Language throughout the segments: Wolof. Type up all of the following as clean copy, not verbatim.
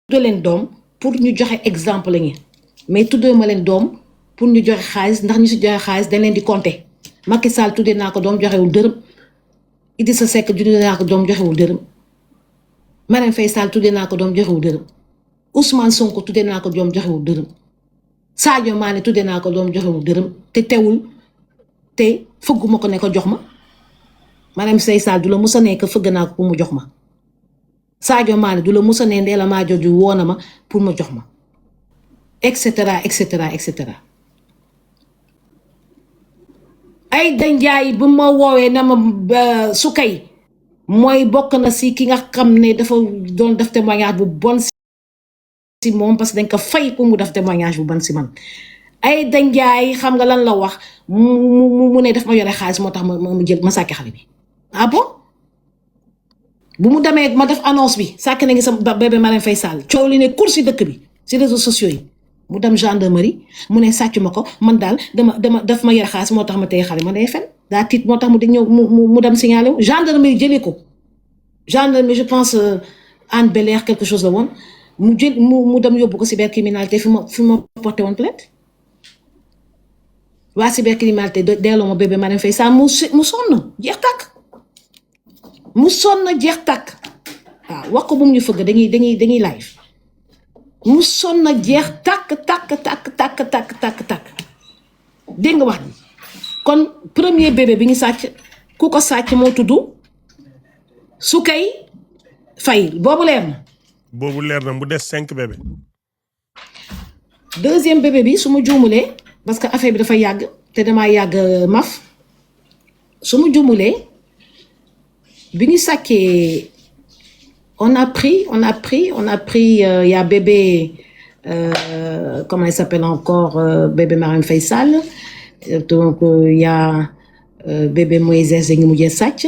tuddee leen doom pour ñu joxe exemple lañu mais tuddee ma leen doom pour ñu joxe xaalis ndax ñu si joxe xaalis dañ leen di compter Macky Sall tuddee naa ko doom joxewul dërëm Idrissa Seck tuddee naa ko doom joxewul dërëm Marème Faye Sall tuddee naa ko doom joxewul dërëm Ousmane Sonko tuddee naa ko doom joxewul dërëm Sadio Mané tuddee naa ko doom joxewul dërëm te teewul te fëgguma ko ne ko jox ma Marème Faye Sall du la musa nekk fëgg naa ko pour mu jox ma Sadio Mané du la musa ne Ndella Madior Diouf woo na ma pour ma jox ma et cetera et cetera et cetera ay danjaay bu ma woowee na ma su kay mooy bokk na si ki nga xam ne dafa doon def témoignage bu bon si moom parce que dañ ko fay pour mu def témoignage bu bon si man ay danjaay xam nga lan la wax mu ne daf ma yore xaalis moo tax ma jël ma sàkki xale bi ah bon bu mu demee ma def annonce bi sàkki na ngi sama bébé Marème Faye Sall coow li ne cour si dëkk bi si réseaux sociaux yi mu dem gendarmerie mu ne sàcc ma ko man daal daf ma yore xaalis moo tax ma téye xale ma day fen daa tiit moo tax mu ñëw mu dem signalé wu gendarmerie jëlee ko gendarmerie je pense Anne Belair quelque chose la woon mu jël mu dem yóbbu ko cybercriminalité fi ma porté woon plainte waa cybercriminalité delloo ma bébé Marème Faye Sall mu sonn jeex tàkk mu sonn jeex tàkk waaw wax ko bu mu ñu fëgg dañuy live mu sonn jeex tàkk dégg nga wax ni kon premier bébé bi ñu sàcc ku ko sàcc moo tudd Soukay Faye boobu leer na. boobu leer na mu des 5 bébé. deuxième bébé bi su ma juumulee parce que affaire bi dafa yàgg te damaa yàgg maf su ma juumulee bi ñu sàccee on a pris y a bébé comment il s'appelle encore bébé Marème Faye Sall donc y a bébé Moïse ngi mujjee sàcc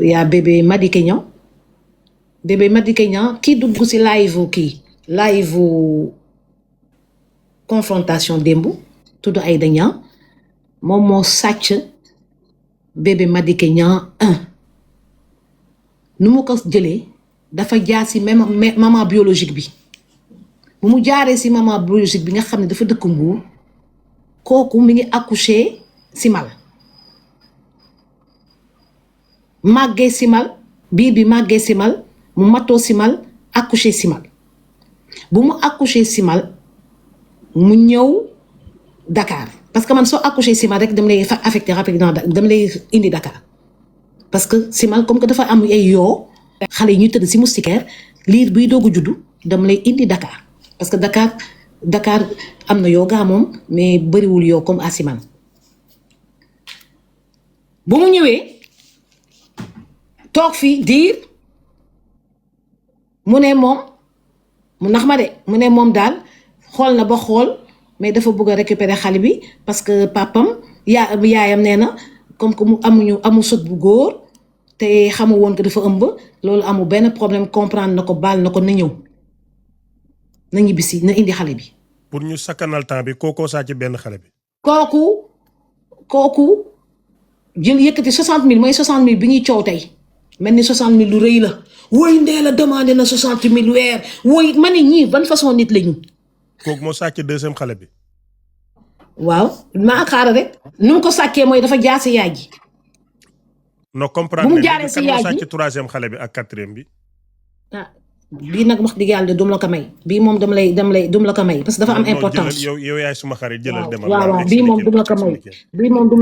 y a bébé Madické Niang kii dugg si live confrontation démb tudd Aïda Niang moom moo sàcc bébé Madické Niang 1 nu mu ko jëlee dafa jaar si même maman biologique bi bu mu jaaree si maman biologique bi nga xam ne dafa dëkk Mbuur kooku mi ngi accouché Simal màggee Simal biir bi màggee Simal mu matoo Simal accouché Simal bu mu accouché Simal mu ñëw Dakar parce que man soo accouché Simal rek dama lay affecté rapidement dama lay indi Dakar parce que Simal comme que dafa am ay yoo xale yi ñuy tëdd si moustiquaire liir buy doog a juddu dama lay indi Dakar parce que Dakar am na yoo gaa moom mais bëriwul yoo comme à Simal bu mu ñëwee toog fii diir mu ne moom mu nax ma de mu ne moom daal xool na ba xool mais dafa bëgg a récupérer xale bi parce que papam yaayam nee na comme que mu amul sët bu góor te xamu woon que dafa ëmb loolu amul benn problème comprendre na ko baal na ko na ñëw na ñibbisi na indi xale bi. pour ñu sakkanal temps bi kookoo saa ci benn xale bi. kooku jël yëkkati 60 000 mooy 60 000 bi ñuy coow tey mel ni 60 000 lu rëy la woy Ndella demandé na 60 000 weer woy ma ne ñii ban façon nit la ñu. kooku moo sàcc deuxième xale bi. waaw maa xaaral rek nu mu ko sàccee mooy dafa jaar si yaay ji. non comprendre bu mu jaaree si yaay ji kan moo sàcc troisième xale bi ak quatrième bi. ah bii nag wax dëgg yàlla dum la ko may bii moom dum la ko may parce que dafa am importance. yow yaay suma xarit jëlal demal. waaw bii moom dum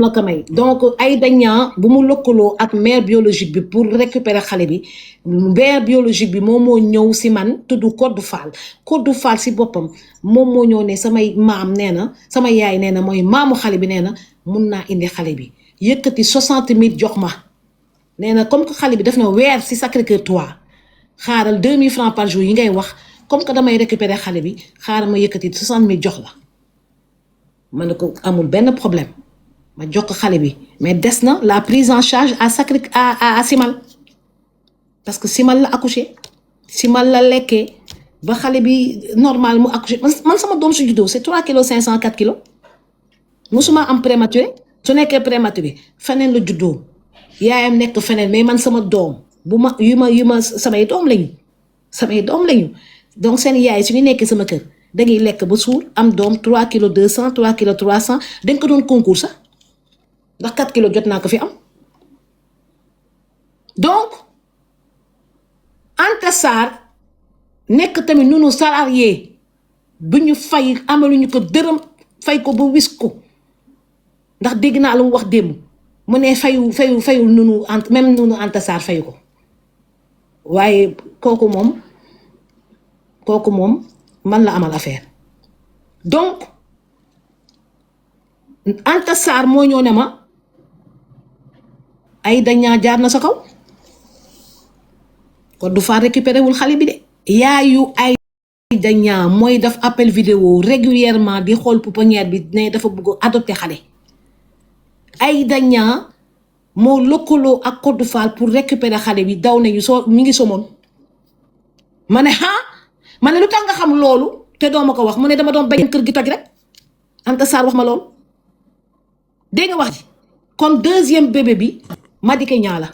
la ko may donc Aïda Niang bu mu lëkkaloo ak mère biologique bi pour récupérer xale bi mère biologique bi moom moo ñëw si man tudd Kodou Fall si boppam moom moo ñëw ne samay maam nee na sama yaay nee na mooy maamu xale bi nee na mun naa indi xale bi yëkkati 60 000 jox ma nee na comme que xale bi def na weer si Sacré-Cœur 3 xaaral 2000 francs par jour yi ngay wax comme que damay récupérer xale bi xaaral ma yëkkati 60 000 jox la ma ne ko amul benn problème ma jox ko xale bi mais des na la prise en charge à Simal parce que Simal la accouché Simal la lekkee ba xale bi normal mu accouché man sama doom su juddoo c'est 3 kilos 500 4 kilos musuma am prématuré su nekkee prématuré feneen la juddoo yaayam nekk feneen mais man sama doom bu ma yu ma samay doom lañu samay doom lañu donc seen yaay su ñu nekkee sama kër dañuy lekk ba suur am doom 3 kilos 200 3 kilos 300 dañ ko doon concours sax ndax 4 kilos jot naa ko fi am donc Anta Sarr nekk tamit nunu salarié bu ñu fay amaluñu ko dërëm fay ko ba wis ko ndax dégg naa lu mu wax démb mu ne fayul nunu même nunu Anta Sarr fayu ko waaye kooku moom man la amal affaire donc Anta Sarr moo ñëw ne ma ay dañaa jaar na sa kaw kon du fa récupéré wul xale bi de yaayu ay dañaa mooy def appel vidéo régulièrement di xool pouponnière bi ne dafa bëgg adopté xale ay dañaa moo lëkkaloo ak Codou Fall pour récupérer xale bi daw nañu soo mi ngi somoon ma ne ma ne lu tax nga xam loolu te doo ma ko wax mu ne dama doon bañ kër gi toj rek Anta Sarr wax ma loolu dégg nga wax ji kon deuxième bébé bi Madické Niang la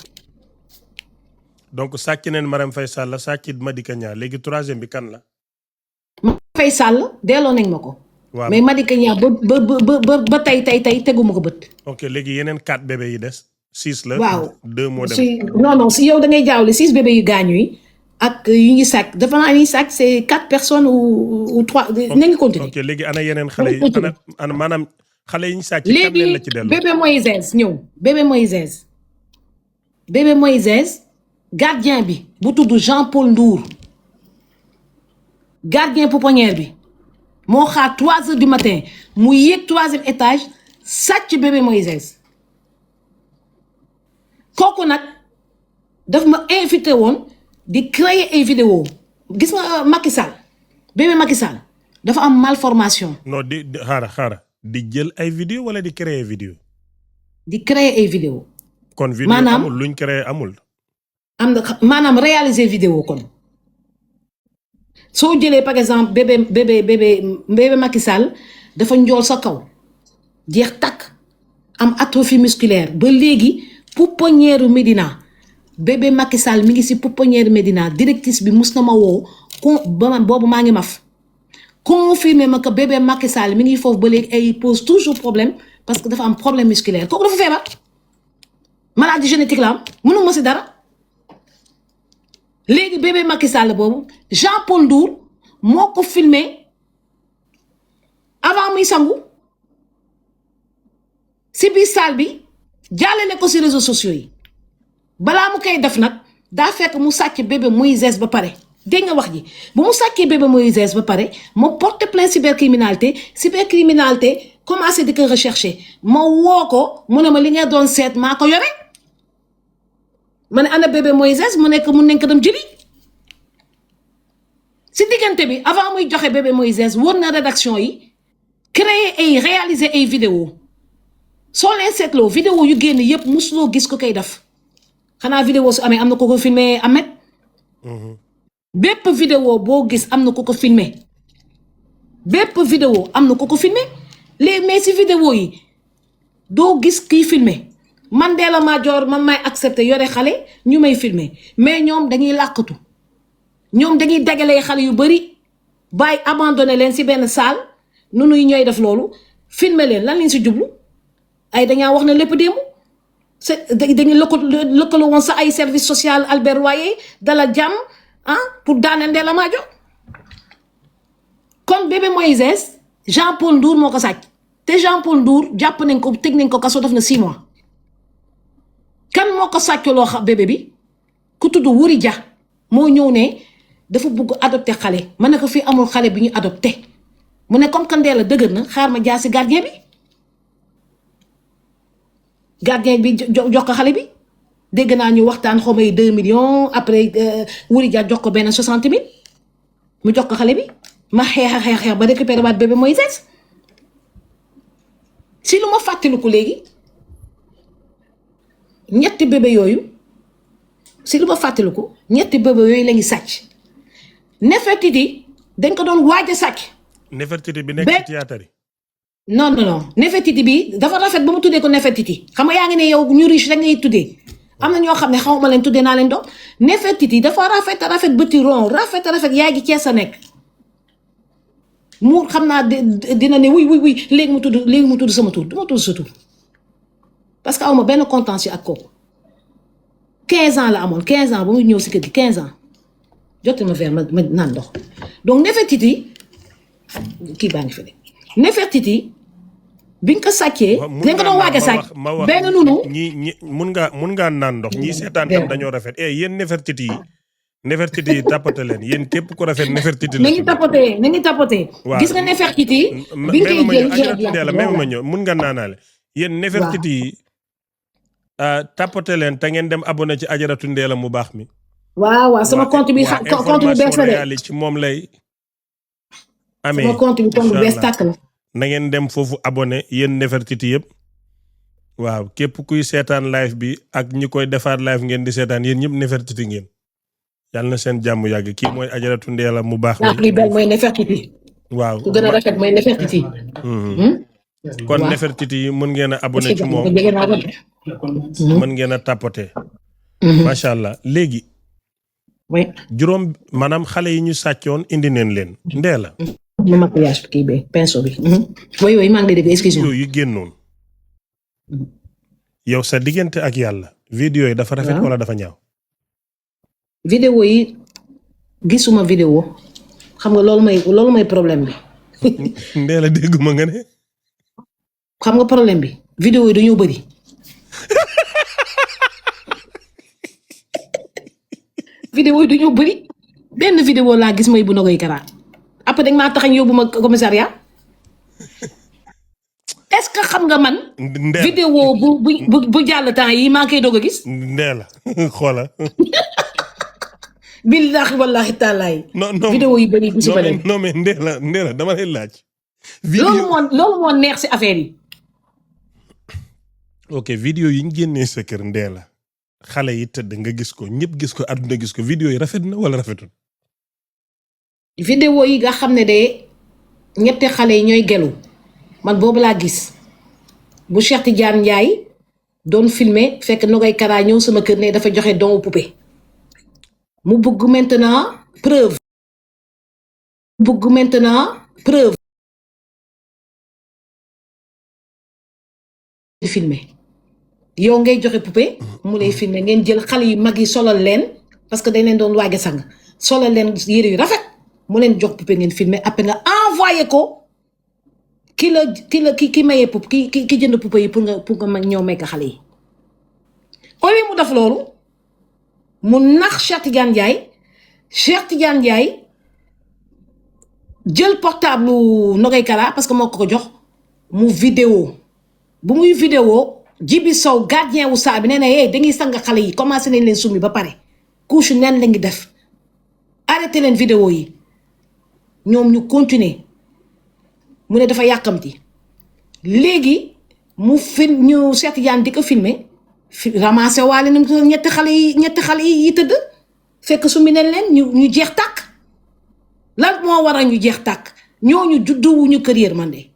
donc sàcc neen Marème Faye Sall sàcc Madické Niang léegi troisième bi kan la. Faye Sall delloo nañ ma ko. waaw mais Madické Niang ba tey teguma ko bët. ok léegi yeneen 4 bébé yi des 6 la. waaw 2 moo dem. non si yow da ngay jaawle 6 bébé yu gaañu yi ak yu ngi sàcc dafa naa ni sàcc c'est 4 personnes ou 3. nañu continuer ok léegi ana yeneen xale yi ana maanaam xale yi ñu sàcc. kan leen la ci delloo léegi bébé Moïse ñëw bébé Moïse gardien bi bu tudd Jean-Paul Ndour gardien pouponnière bi moo xaar 3 heures du matin mu yéeg 3e étage sàcc bébé Moïse kooku nag daf ma invité woon di créer ay vidéo gis nga Macky Sall bébé Macky Sall dafa am malformation. non di xaara di jël ay vidéo wala di créer vidéo. di créer ay vidéo kon vidéo amul luñ créer amul. am na maanaam réaliser vidéo kon soo jëlee par exemple bébé Macky Sall dafa njool sa kaw jeex takk am atrophie musculaire ba léegi pouponnière Médina bébé Macky Sall mi ngi si pouponnière Médina directrice bi mus na ma woo boobu maa ngi maf confirmé ma que bébé Macky Sall mi ngi foofu ba léegi ay pose toujours problème parce que dafa am problème musculaire kooku dafa feebar maladie génétique la am mënu ma si dara. léegi bébé Macky Sall boobu Jean-Paul Ndour moo ko filmé avant muy sangu si biir salle bi jàllale ko si réseaux sociaux yi balaa mu koy def nag daa fekk mu sàcc bébé Moïse ba pare dégg nga wax ji bu mu sàccee bébé Moïse ba pare ma porte plainte cybercriminalité commencé di ko rechercher ma woo ko mu ne ma li nga doon seet maa ko yore ma ne ana bébé Moïse mu nekk dem jëli si diggante bi avant muy joxe bébé Moïse wër na rédaction yi créer ay réaliser ay vidéo soo leen seetloo vidéo yu génn yëpp musuloo gis ko koy def xanaa vidéo su amee am na ko ko filmé Ahmed bépp vidéo boo gis am na ko ko filmé bépp vidéo am na ko ko filmé léegi mais si vidéo yi doo gis kiy filmé man Ndella Madior man may accepté yore xale ñu may filmer mais ñoom dañuy làqatu ñoom dañuy dagalee xale yu bari bàyyi abandonné leen si benn salle nunuy ñooy def loolu filmer leen lan lañ si jublu ay dañaa wax na lépp démb dañuy lëkkaloo woon sa ay service social Albert Royer dalal jàmm pour daane Ndella Madior kon bébé Moïse Jean-Paul Ndour moo ko sàcc te Jean-Paul Ndour jàpp nañ ko tëj nañ ko kaso def na 6 mois kan moo ko sàcculoo bébé bi ku tudd Wuri Dia moo ñëw ne dafa bugg adopté xale ma ne ko fii amul xale bi ñu adopté mu ne comme que Ndella dëgër na xaar ma jaar si gardien bi jox ko xale bi dégg naa ñu waxtaan xaw ma 2 millions après Wuri Dia jox ko benn 60 000 mu jox ko xale bi ma xeex ba récupéré waat bébé Moïse si lu ma fàttaliku léegi ñetti bébé yooyu la ñu sàcc Nefertiti dañ ko doon waaj a sàcc. Nefertiti bi nekk ci théâtre yi. non Nefertiti bi dafa rafet ba mu tuddee ko Nefertiti xam nga yaa ngi ne yow ñu riche rek ngay tuddee am na ñoo xam ne xaw ma leen tuddee naa leen doom Nefertiti dafa rafet bëti rond rafet yaay gi Cees a nekk mu xam naa dina ne wuy léegi mu tudd sama tur du ma tudd sa tur parce que aw ma benn contentieux ak kooku 15 ans la amoon 15 ans ba muy ñëw si kër gi 15 ans jotte ma verre ma naan ndox donc Nefertiti kii baa ngi fi de Nefertiti bi nga ko sàccee. da nga doon waaj a sàcc benn nunu. ñi mun ngaa naan ndox ñii seetaan tam dañoo rafet yéen Nefertiti yi tapote leen yéen képp ku rafet Nefertiti la. na ngi tapote. gis nga Nefertiti. bi nga koy jël même ma ñëw mun nga naanaale. yéen Nefertiti yi tapote leen te ngeen dem abonné ci Ajaratu Ndeela mu baax mi. waaw sama compte bi compte bi bees la de. ci moom lay amee sama compte bi bees tàkk la. na ngeen dem foofu abonné yéen Nefertiti yëpp waaw képp kuy seetaan live bi ak ñi koy defaat live ngeen di seetaan yéen ñëpp Nefertiti ngeen yàlla na seen jàmm yàgg kii mooy Ajaratu Ndeela mu baax. la plus belle mooy Nefertiti. waaw ku gën a rafet mooy Nefertiti. kon Nefertiti yi mën ngeen a abonné ci moom mën ngeen a tapoté. macha allah léegi. juróom maanaam xale yi ñu sàccoon indi neen leen Ndeela. ma maquillage kii bi pinceau bi. oui maa ngi lay dégg excuse-moi. vidéo yi génnoon. yow sa diggante ak yàlla. vidéo yi dafa rafet wala dafa ñaaw. vidéo yi gisuma vidéo xam nga loolu mooy problème bi. Ndeela dégguma nga ne. xam nga problème bi. vidéo yi dañoo bëri. vidéo yi dañoo bëri benn vidéo laa gis mooy bu Nogaye Kara. après dañ maa taxañ yóbbu ma commissariat est-ce que xam nga man. vidéo bu jàll temps yi maa ngi koy doog a gis. Ndeela xoola. billahi wallahi taalaay. non vidéo yi bëri gisu ba leen. non mais Ndeela dama lay laaj. loolu moo neex si affaire yi. ok vidéo yi ñu génnee sa kër Ndeela xale yi tëdd nga gis ko ñëpp gis ko àdduna gis ko vidéo yi rafet na wala rafetul. vidéo yi nga xam ne de ñetti xale yi ñooy gelu man boobu laa gis bu Cheikh Tidiane Ndiaye doon filmer fekk Nogaye Kara ñëw sama kër ne dafa joxe don poupée mu bëgg maintenant preuve di filmer yow ngay joxe poupée mu lay filmer ngeen jël xale yu mag yi solal leen parce que dañ leen doon waage sang solal leen yére yu rafet mu leen jox poupée ngeen filmer après nga envoyé ko ki mayee poupée ki jënd poupée yi pour nga ñëw may ko xale yi au lieu mu def loolu mu nax Cheikh Tidiane Ndiaye jël portable Nogaye Kara parce que moo ko jox mu vidéo bu muy vidéo Jibi Sow gardien wu saa bi nee na dañuy sang xale yi commencé nañ leen summi ba pare couche neen la ngi def arrêté leen vidéo yi ñoom ñu continuer mu ne dafa yàkkamti léegi mu film ñu Cheikh Tidiane di ko filmer ramassé waale na ñetti xale yi tëdd fekk summi neen leen ñu jeex tàkk lan moo war a ñu jeex tàkk ñooñu judduwuñu kër yërmande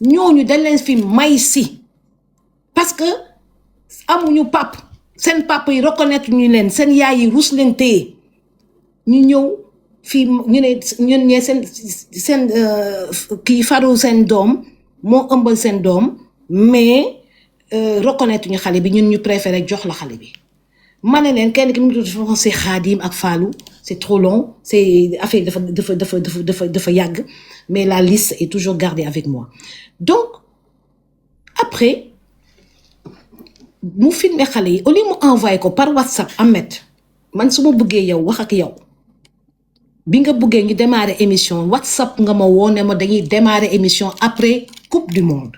ñooñu dañ leen fi may si parce que amuñu pap seen papa yi reconnaître ñu leen seen yaay yi rus leen téye ñu ñëw fii ñu ne seen kii faru seen doom moo ëmbal seen doom mais reconnaître ñu xale bi ñun ñu préféré jox la xale bi ma ne leen kenn ki mu tudd c'est Khadim ak Fallou c'est trop long c'est affaire dafa yàgg mais la liste est toujours gardée avec moi donc après mu filmé xale yi au lieu mu envoyé ko par WhatsApp Ahmed man su ma bëggee yow wax ak yow bi nga bëggee ñu démarrer émission WhatsApp nga ma woone ma dañuy démarrer émission après coupe du monde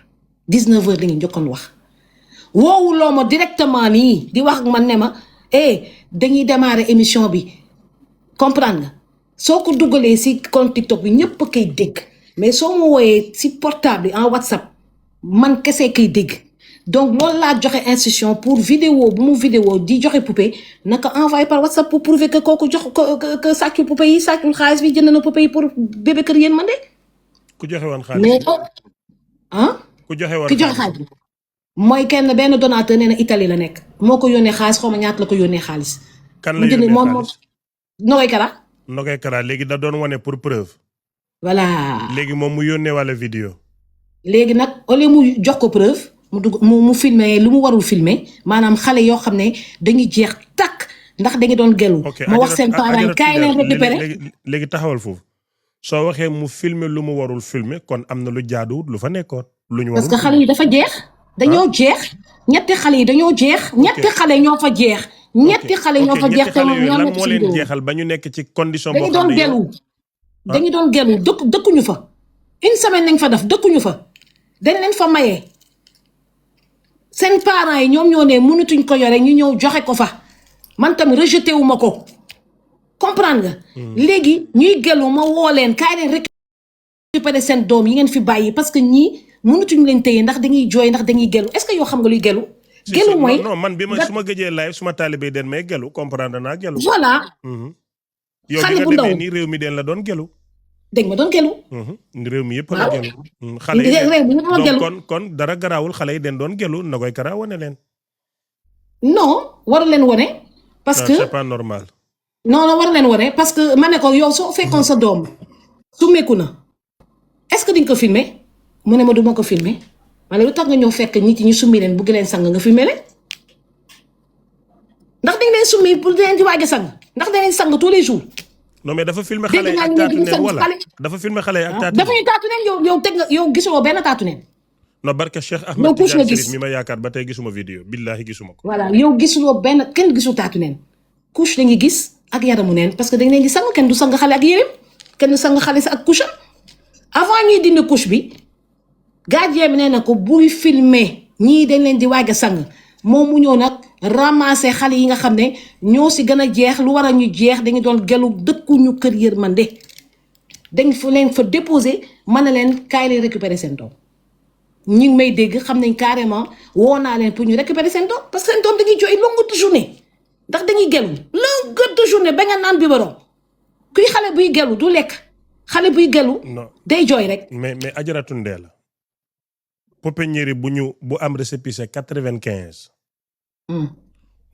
19h la ñu njëkkoon wax woowuloo ma directement nii di wax ak man ne ma dañuy démarrer émission bi comprendre nga soo ko dugalee si compte TikTok bi ñëpp a koy dégg mais soo ma wooyee si portable bi en WhatsApp man kese koy dégg donc loolu laa joxe instruction pour vidéo bu mu vidéo di joxe poupée naka envoyé par WhatsApp pour prouver que kooku jox que sàccul poupée yi sàccul xaalis bi jënd na poupée yi pour bébé kër yéen man de. ku joxe woon xaalis mais ku joxe woon ki joxe xaalis bi mooy kenn benn donateur nee na Italie la nekk moo ko yónnee xaalis xaw ma ñaata la ko yónnee xaalis. kan la yónnee xaalis Nogay Kara. Nogay Kara léegi da doon wane pour preuve. voilà léegi moom mu yónnee wala vidéo. léegi nag au lieu mu jox ko preuve mu dugg mu filmer lu mu warul filmer maanaam xale yoo xam ne dañuy jeex takk ndax dañu doon gelu. ma wax seen parents yi kaay leen récupérer. léegi taxawal foofu soo waxee mu filmer lu mu warul filmer kon am na lu jaaduwut lu fa nekkoon. lu ñu warul parce que xale yi dafa jeex. dañoo jeex ñetti xale yi dañoo jeex. ñetti xale ñoo fa jeex. ñetti xale ñoo fa jeex te ñoo nekk moo leen jeexal ba ñu nekk ci condition boo xam ne dañu doon gelu dëkkuñu fa une semaine nañ fa def dëkkuñu fa dañ leen fa mayee seen parents yi ñoom ñoo ne mënatuñ ko yore ñu ñëw joxe ko fa man tamit rejeté wu ma ko comprendre nga. léegi ñuy gelu ma woo leen kaay leen récupérer seen doom yi ngeen fi bàyyi parce que ñii mënatuñ leen téye ndax dañuy jooy ndax dañuy gelu est-ce que yoo xam nga luy gelu. gelu mooy non man bi ma su ma gëjee live suma taalibe den may gelu comprendre naa gelu. voilà. xale bu ndaw yow nii réew mi den la doon gelu. dégg ma doon gelu. réew mi yëpp la gelu. xale yi donc kon dara garaawul xale yi den doon gelu na koy kara wane leen. non waru leen wane. parce que c'est pas normal. non waru leen wane parce que ma ne ko yow soo fekkoon sa doom sumeeku na est-ce que di nga ko filmer mu ne ma du ma ko filmer ma ne lu tax nga ñëw fekk nit ñi ñu summi leen bugg leen sang nga filmer leen ndax dañ leen summi pour leen di waaj a sang ndax dañ leen sang tous les jours. non mais dafa filmer xale yi ak taatu neen wala dafa filmer xale yi ak taatu neen. dafa ñu taatu neen yow teg nga yow gisoo benn taatu neen. non barke Cheikh Ahmed Tidiane Chérif mi ma yaakaar ba tey gisuma vidéo billahi gisuma ko. voilà yow gisuloo benn kenn gisul taatu neen couche la ngi gis ak yaramu neen parce que dañ leen di sang kenn du sang xale ak yéreem kenn du sang xale sa ak couche avant ñuy dindi couche bi gardien bi nee na ko buy filmer ñii dañ leen di waaj a sang moom mu ñëw nag ramasser xale yi nga xam ne ñoo si gën a jeex lu war a ñu jeex dañu doon gelu dëkkuñu kër yërmande dañ fa leen fa déposer mën na leen kaay leen récupérer seen doom ñi ngi may dégg xam nañ carrément woo naa leen pour ñu récupérer seen doom parce que seen doom dañuy jooy longueur de journée ndax dañuy gelu longueur de journée ba nga naan biberon kuy xale buy gelu du lekk xale buy gelu day jooy rek. mais Ajaratu Ndella pouponnière bu am récépissé 95.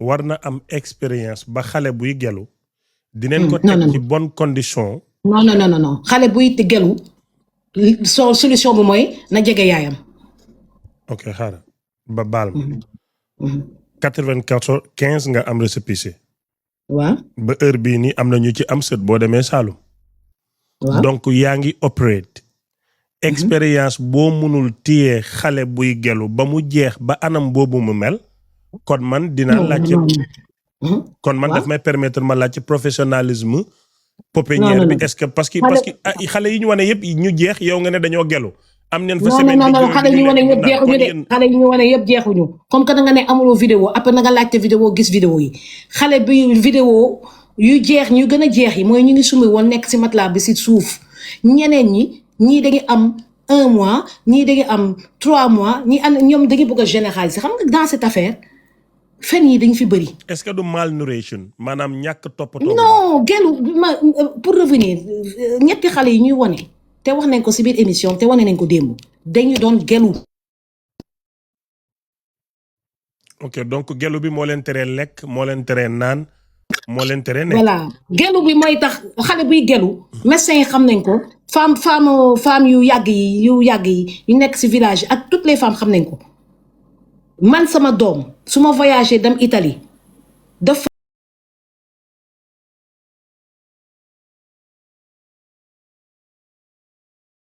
war na am expérience ba xale buy gelu dinañ ko teg ci bonne condition. non xale buy gelu solution bi mooy na jege yaayam. ok xaaral ba baal ma. 95 nga am récépissé. waaw ba heure bii nii am na ñu ci am sët boo demee Saalum. waaw donc yaa ngi operate. expérience boo mënul téye xale buy gelu ba mu jeex ba anam boobu mu mel. kon man dinaa laajte. kon man daf may permettre ma laajte professionnalisme. pouponnière bi est-ce que parce que xale yi ñu wane yëpp ñu jeex yow nga ne dañoo gelu. am neen fa semaine non xale yi ñu wane yëpp jeexuñu de xale yi ñu wane yëpp jeexuñu comme que da nga ne amuloo vidéo après na nga laajte vidéo gis vidéo yi xale bi vidéo yu jeex ñu gën a jeex yi mooy ñu ngi sumi woon nekk si matelas bi si suuf ñeneen ñi ñii dañuy am 1 mois ñii dañuy am 3 mois ñii am ñoom dañuy bëgg a généraliser xam nga dans cette affaire fen yi dañ fi bëri. est-ce que du malnourrition maanaam ñàkk toppatoo. non gelu pour revenir ñetti xale yi ñuy wane. te wax nañ ko ci biir émission te wane nañ ko démb dañu doon gelu. ok donc gelu bi moo leen teree lekk moo leen teree naan moo leen teree nekk. voilà gelu bi mooy tax xale buy gelu médecins yi xam nañ ko femme yu yàgg yi yu nekk ci village ak toutes les femmes xam nañ ko man sama doom su ma voyagé dem Italie dafa